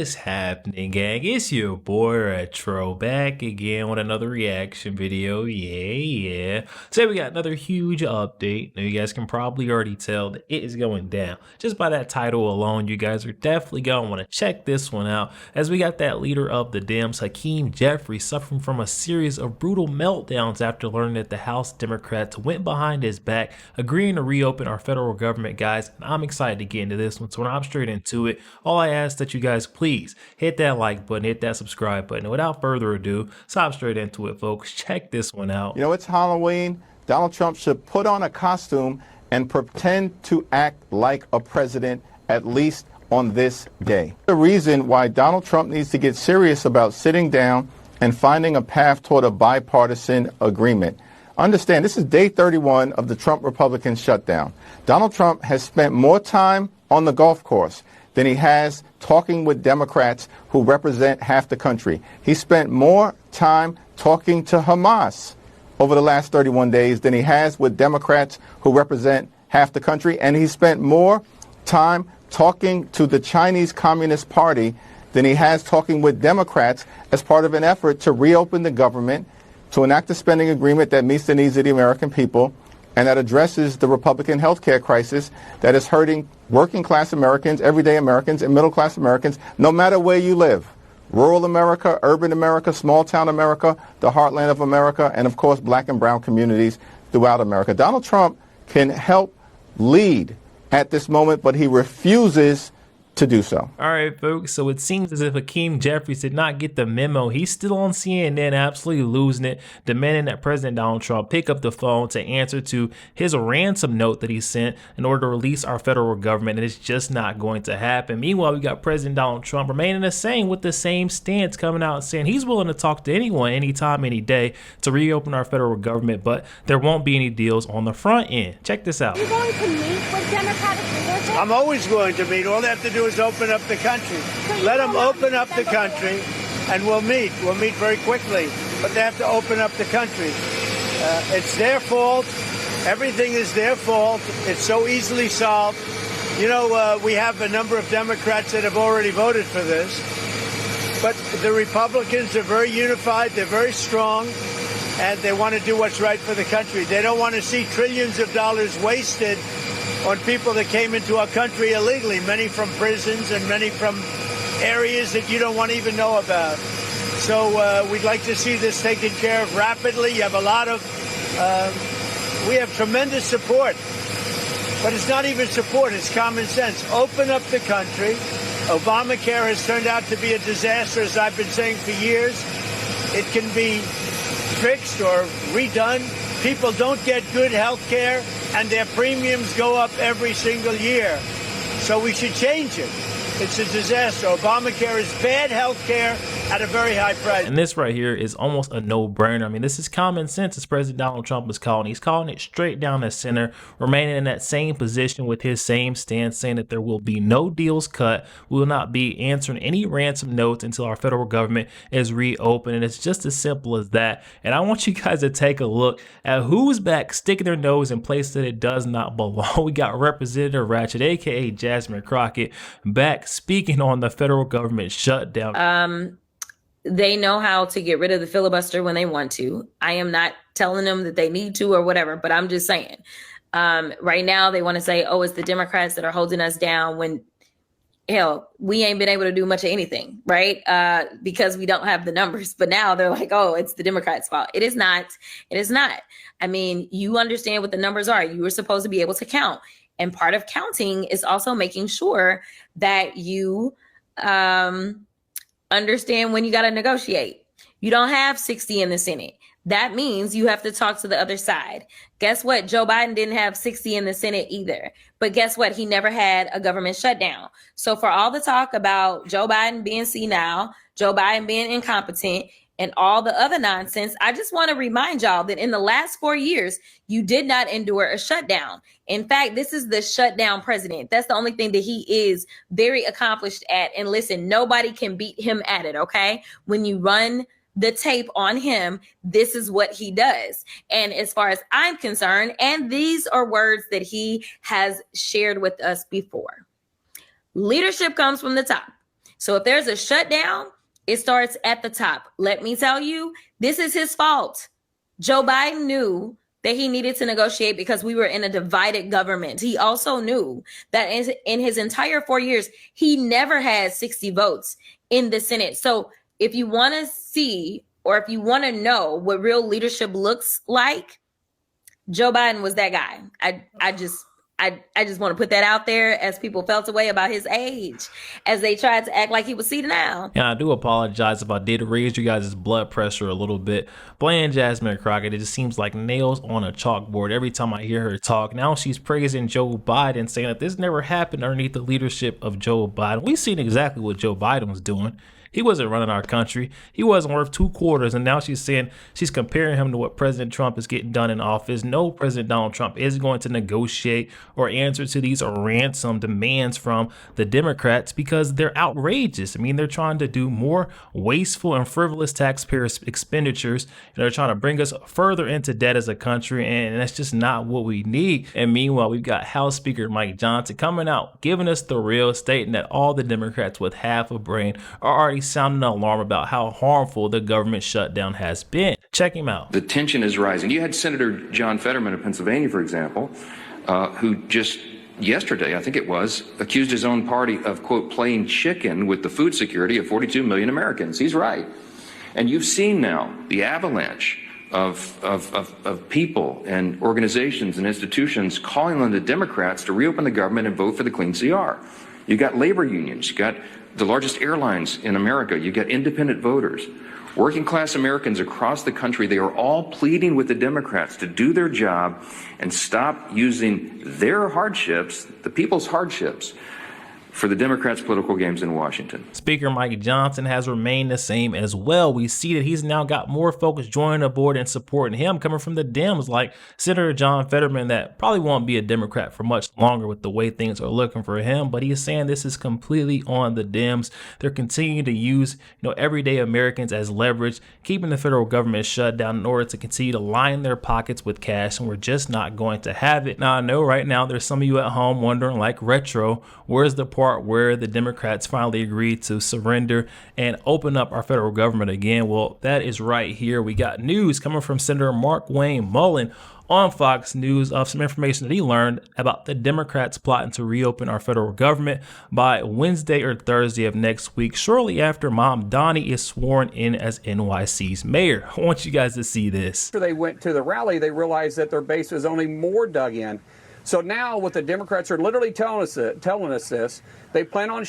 What's happening, gang? It's your boy Retro back again with another reaction video. Yeah. Today we got another huge update. Now you guys can probably already tell that it is going down. Just by that title alone, you guys are definitely going to want to check this one out, as we got that leader of the Dems, Hakeem Jeffries, suffering from a series of brutal meltdowns after learning that the House Democrats went behind his back, agreeing to reopen our federal government, guys. And I'm excited to get into this one, so when I'm straight into it, all I ask that you guys please hit that like button, hit that subscribe button. And without further ado, let's hop straight into it, folks. Check this one out. You know, it's Halloween. Donald Trump should put on a costume and pretend to act like a president, at least on this day. The reason why Donald Trump needs to get serious about sitting down and finding a path toward a bipartisan agreement. Understand, this is day 31 of the Trump Republican shutdown. Donald Trump has spent more time on the golf course than he has talking with Democrats who represent half the country. He spent more time talking to Hamas over the last 31 days than he has with Democrats who represent half the country. And he spent more time talking to the Chinese Communist Party than he has talking with Democrats as part of an effort to reopen the government, to enact a spending agreement that meets the needs of the American people and that addresses the Republican health care crisis that is hurting working class Americans, everyday Americans, and middle class Americans, no matter where you live. Rural America, urban America, small town America, the heartland of America, and of course black and brown communities throughout America. Donald Trump can help lead at this moment, but he refuses to do so. All right, folks, so it seems as if Hakeem Jeffries did not get the memo. He's still on CNN, absolutely losing it, demanding that President Donald Trump pick up the phone to answer to his ransom note that he sent in order to release our federal government, and it's just not going to happen. Meanwhile, we got President Donald Trump remaining the same, with the same stance, coming out and saying he's willing to talk to anyone, anytime, any day to reopen our federal government, but there won't be any deals on the front end. Check this out. Are you going to meet with Democratic leadership? I'm always going to meet. All they have to do is open up the country. Let them open up the country, and we'll meet. We'll meet very quickly. But they have to open up the country. It's their fault. Everything is their fault. It's so easily solved. You know, we have a number of Democrats that have already voted for this. But the Republicans are very unified. They're very strong. And they want to do what's right for the country. They don't want to see trillions of dollars wasted on people that came into our country illegally, many from prisons and many from areas that you don't want to even know about. So we'd like to see this taken care of rapidly. You have a lot of, we have tremendous support, but it's not even support, it's common sense. Open up the country. Obamacare has turned out to be a disaster, as I've been saying for years. It can be fixed or redone. People don't get good health care, and their premiums go up every single year. So we should change it. It's a disaster. Obamacare is bad health care at a very high price. And this right here is almost a no-brainer. I mean, this is common sense, as President Donald Trump is calling. He's calling it straight down the center, remaining in that same position with his same stance, saying that there will be no deals cut. We will not be answering any ransom notes until our federal government is reopened. And it's just as simple as that. And I want you guys to take a look at who's back sticking their nose in places that it does not belong. We got Representative Ratchet, aka Jasmine Crockett, back speaking on the federal government shutdown. They know how to get rid of the filibuster when they want to. I am not telling them that they need to or whatever, but I'm just saying. Right now, they want to say, oh, it's the Democrats that are holding us down, when, hell, we ain't been able to do much of anything, right? Because we don't have the numbers. But now they're like, oh, it's the Democrats' fault. It is not. It is not. I mean, you understand what the numbers are. You were supposed to be able to count. And part of counting is also making sure that you understand when you got to negotiate. You don't have 60 in the Senate. That means you have to talk to the other side. Guess what? Joe Biden didn't have 60 in the Senate either. But guess what? He never had a government shutdown. So for all the talk about Joe Biden being senile, Joe Biden being incompetent, and all the other nonsense, I just want to remind y'all that in the last 4 years, you did not endure a shutdown. In fact, this is the shutdown president. That's the only thing that he is very accomplished at. And listen, nobody can beat him at it, okay? When you run the tape on him, this is what he does. And as far as I'm concerned, and these are words that he has shared with us before, leadership comes from the top. So if there's a shutdown, it starts at the top. Let me tell you, this is his fault. Joe Biden knew that he needed to negotiate because we were in a divided government. He also knew that in his entire 4 years, he never had 60 votes in the Senate. So if you want to see, or if you want to know what real leadership looks like, Joe Biden was that guy. I just want to put that out there, as people felt away about his age as they tried to act like he was senile. And I do apologize if I did raise you guys' blood pressure a little bit. Bland Jasmine Crockett, it just seems like nails on a chalkboard every time I hear her talk. Now she's praising Joe Biden, saying that this never happened underneath the leadership of Joe Biden. We've seen exactly what Joe Biden was doing. He wasn't running our country. He wasn't worth 2 quarters. And now she's saying, she's comparing him to what President Trump is getting done in office. No, President Donald Trump is going to negotiate or answer to these ransom demands from the Democrats because they're outrageous. I mean, they're trying to do more wasteful and frivolous taxpayer expenditures. They're trying to bring us further into debt as a country. And that's just not what we need. And meanwhile, we've got House Speaker Mike Johnson coming out, giving us the real, stating that all the Democrats with half a brain are already sounding an alarm about how harmful the government shutdown has been. Check him out. The tension is rising. You had Senator John Fetterman of Pennsylvania, for example, who just yesterday, I think it was, accused his own party of, quote, playing chicken with the food security of 42 million Americans. He's right. And you've seen now the avalanche of people and organizations and institutions calling on the Democrats to reopen the government and vote for the clean CR. You got labor unions, you got the largest airlines in America, you got independent voters, working class Americans across the country. They are all pleading with the Democrats to do their job and stop using their hardships, the people's hardships, for the Democrats' political games in Washington. Speaker Mike Johnson has remained the same as well. We see that he's now got more folks joining the board and supporting him coming from the Dems, like Senator John Fetterman, that probably won't be a Democrat for much longer with the way things are looking for him. But he's saying this is completely on the Dems. They're continuing to use, everyday Americans as leverage, keeping the federal government shut down in order to continue to line their pockets with cash, and we're just not going to have it. Now, I know right now there's some of you at home wondering, like Retro, where's the part where the Democrats finally agreed to surrender and open up our federal government again? Well, that is right here. We got news coming from Senator Markwayne Mullin on Fox News of some information that he learned about the Democrats plotting to reopen our federal government by Wednesday or Thursday of next week, shortly after Mom Donnie is sworn in as NYC's mayor. I want you guys to see this. After they went to the rally, they realized that their base was only more dug in. So now what the Democrats are literally telling us this, they plan on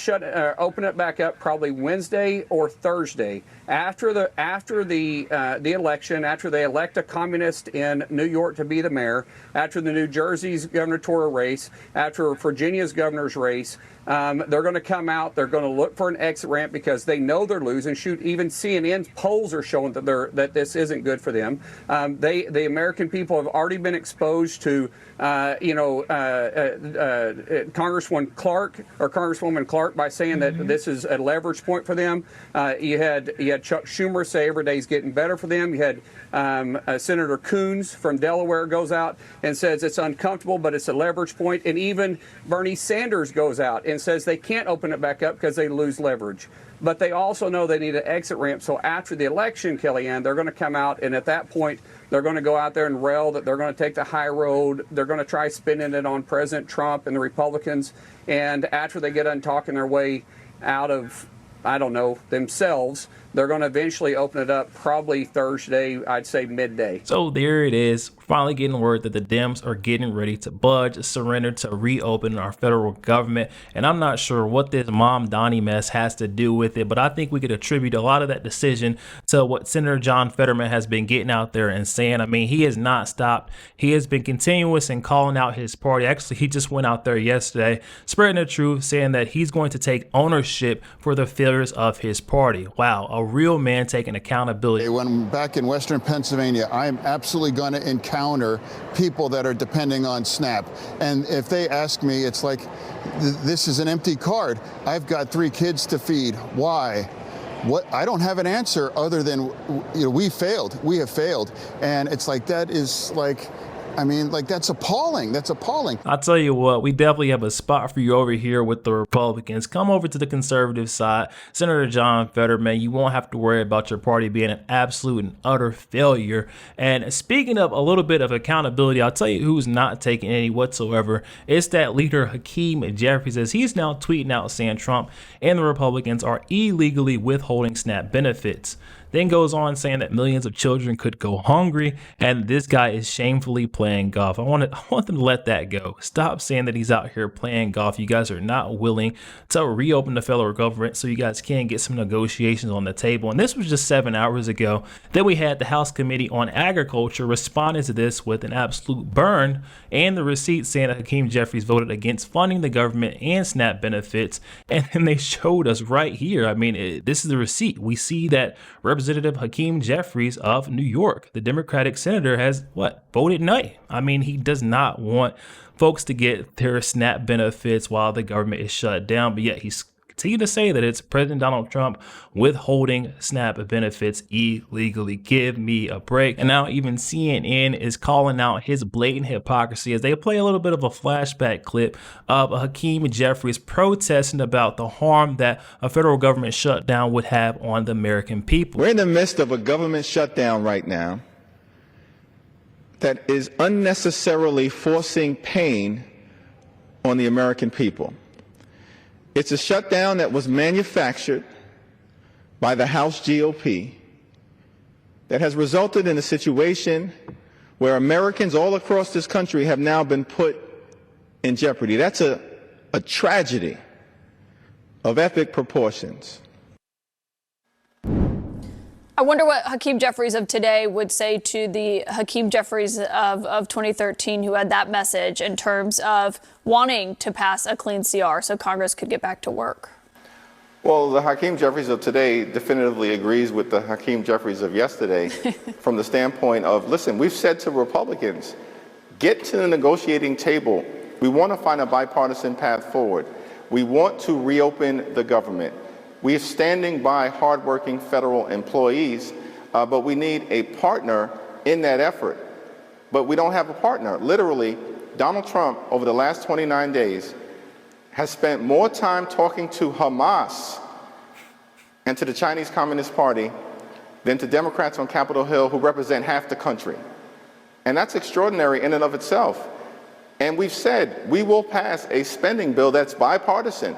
opening it back up probably Wednesday or Thursday after the election, after they elect a communist in New York to be the mayor, after the New Jersey's gubernatorial race, after Virginia's governor's race. They're going to come out. They're going to look for an exit ramp because they know they're losing. Shoot, even CNN's polls are showing that this isn't good for them. The American people have already been exposed to, Congresswoman Clark by saying that this is a leverage point for them. You had Chuck Schumer say every day's getting better for them. You had Senator Coons from Delaware goes out and says it's uncomfortable, but it's a leverage point. And even Bernie Sanders goes out and says they can't open it back up because they lose leverage. But they also know they need an exit ramp. So after the election, Kellyanne, they're going to come out, and at that point, they're going to go out there and rail that they're going to take the high road. They're going to try spinning it on President Trump and the Republicans. And after they get done talking their way out of, themselves, they're going to eventually open it up probably Thursday, I'd say midday. So there it is. Finally getting word that the Dems are getting ready to budge, surrender to reopen our federal government. And I'm not sure what this Mom Donnie mess has to do with it, but I think we could attribute a lot of that decision to what Senator John Fetterman has been getting out there and saying. I mean, he has not stopped. He has been continuous in calling out his party. Actually, he just went out there yesterday, spreading the truth, saying that he's going to take ownership for the failures of his party. Wow, a real man taking accountability. When I'm back in Western Pennsylvania, I am absolutely going to encounter people that are depending on SNAP. And if they ask me, it's like, this is an empty card. I've got 3 kids to feed. Why? What? I don't have an answer other than, we failed. We have failed. And it's like, that is like, I mean, like, that's appalling. That's appalling. I'll tell you what, we definitely have a spot for you over here with the Republicans. Come over to the conservative side. Senator John Fetterman, you won't have to worry about your party being an absolute and utter failure. And speaking of a little bit of accountability, I'll tell you who's not taking any whatsoever. It's that leader Hakeem Jeffries, as he's now tweeting out saying Trump and the Republicans are illegally withholding SNAP benefits. Then goes on saying that millions of children could go hungry, and this guy is shamefully playing golf. I want them to let that go. Stop saying that he's out here playing golf. You guys are not willing to reopen the federal government so you guys can get some negotiations on the table. And this was just 7 hours ago. Then we had the House Committee on Agriculture responding to this with an absolute burn and the receipt saying that Hakeem Jeffries voted against funding the government and SNAP benefits. And then they showed us right here. I mean, this is the receipt. We see that Representative Hakeem Jeffries of New York, the Democratic senator, has voted no. I mean, he does not want folks to get their SNAP benefits while the government is shut down, but yet he's continue to say that it's President Donald Trump withholding SNAP benefits illegally. Give me a break. And now even CNN is calling out his blatant hypocrisy as they play a little bit of a flashback clip of Hakeem Jeffries protesting about the harm that a federal government shutdown would have on the American people. We're in the midst of a government shutdown right now that is unnecessarily forcing pain on the American people. It's a shutdown that was manufactured by the House GOP that has resulted in a situation where Americans all across this country have now been put in jeopardy. That's a tragedy of epic proportions. I wonder what Hakeem Jeffries of today would say to the Hakeem Jeffries of 2013 who had that message in terms of wanting to pass a clean CR so Congress could get back to work. Well, the Hakeem Jeffries of today definitively agrees with the Hakeem Jeffries of yesterday from the standpoint of, listen, we've said to Republicans, get to the negotiating table. We want to find a bipartisan path forward. We want to reopen the government. We are standing by hardworking federal employees, but we need a partner in that effort. But we don't have a partner. Literally, Donald Trump, over the last 29 days, has spent more time talking to Hamas and to the Chinese Communist Party than to Democrats on Capitol Hill who represent half the country. And that's extraordinary in and of itself. And we've said we will pass a spending bill that's bipartisan,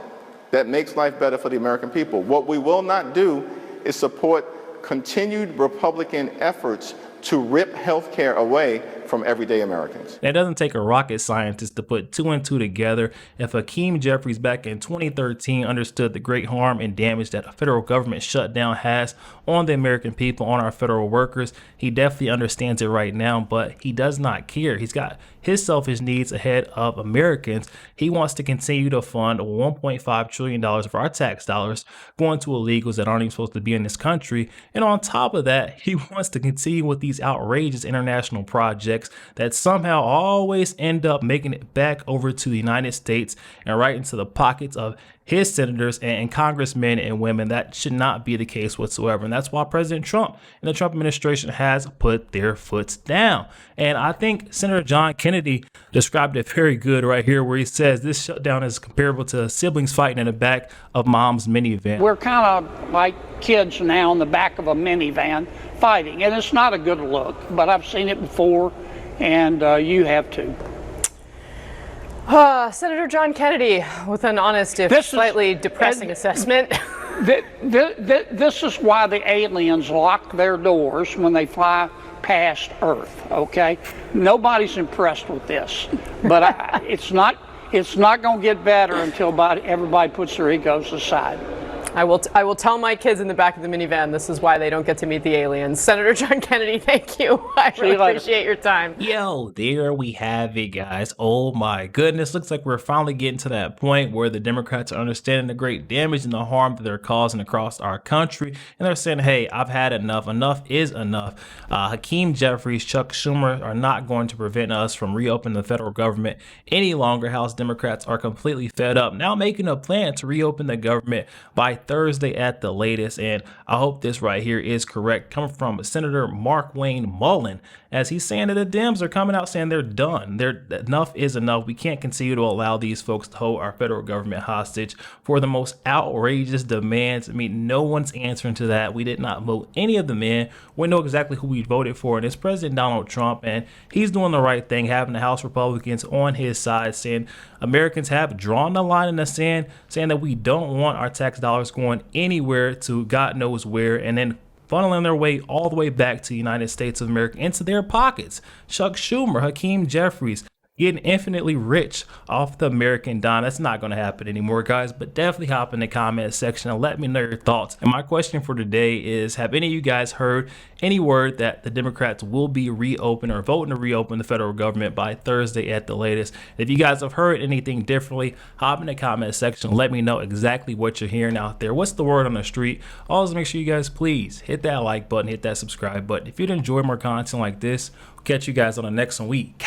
that makes life better for the American people. What we will not do is support continued Republican efforts to rip health care away from everyday Americans. It doesn't take a rocket scientist to put two and two together. If Hakeem Jeffries back in 2013 understood the great harm and damage that a federal government shutdown has on the American people, on our federal workers, he definitely understands it right now, but he does not care. He's got his selfish needs ahead of Americans. He wants to continue to fund $1.5 trillion of our tax dollars going to illegals that aren't even supposed to be in this country. And on top of that, he wants to continue with these outrageous international projects that somehow always end up making it back over to the United States and right into the pockets of his senators and congressmen and women. That should not be the case whatsoever. And that's why President Trump and the Trump administration has put their foot down. And I think Senator John Kennedy described it very good right here, where he says this shutdown is comparable to siblings fighting in the back of mom's minivan. We're kind of like kids now in the back of a minivan fighting, and it's not a good look, but I've seen it before, and you have too. Senator John Kennedy with an honest, if slightly depressing assessment. This is why the aliens lock their doors when they fly past Earth, okay? Nobody's impressed with this, but it's not going to get better until everybody puts their egos aside. I will tell my kids in the back of the minivan this is why they don't get to meet the aliens. Senator John Kennedy, thank you. I really appreciate your time. Yo, there we have it, guys. Oh my goodness. Looks like we're finally getting to that point where the Democrats are understanding the great damage and the harm that they're causing across our country. And they're saying, hey, I've had enough. Enough is enough. Hakeem Jeffries, Chuck Schumer are not going to prevent us from reopening the federal government any longer. House Democrats are completely fed up, now making a plan to reopen the government by Thursday at the latest. And I hope this right here is correct, coming from Senator Mark Wayne Mullen as he's saying that the Dems are coming out saying they're done. Enough is enough. We can't continue to allow these folks to hold our federal government hostage for the most outrageous demands. I mean, no one's answering to that. We did not vote any of them in. We know exactly who we voted for, and it's President Donald Trump, and he's doing the right thing, having the House Republicans on his side, saying Americans have drawn the line in the sand, saying that we don't want our tax dollars going anywhere to God knows where, and then funneling their way all the way back to the United States of America into their pockets. Chuck Schumer, Hakeem Jeffries, getting infinitely rich off the American dime. That's not going to happen anymore, guys, but definitely hop in the comment section and let me know your thoughts. And my question for today is, have any of you guys heard any word that the Democrats will be reopened or voting to reopen the federal government by Thursday at the latest? If you guys have heard anything differently, hop in the comment section. Let me know exactly what you're hearing out there. What's the word on the street? Always make sure you guys please hit that like button, hit that subscribe button. If you'd enjoy more content like this, we'll catch you guys on the next week.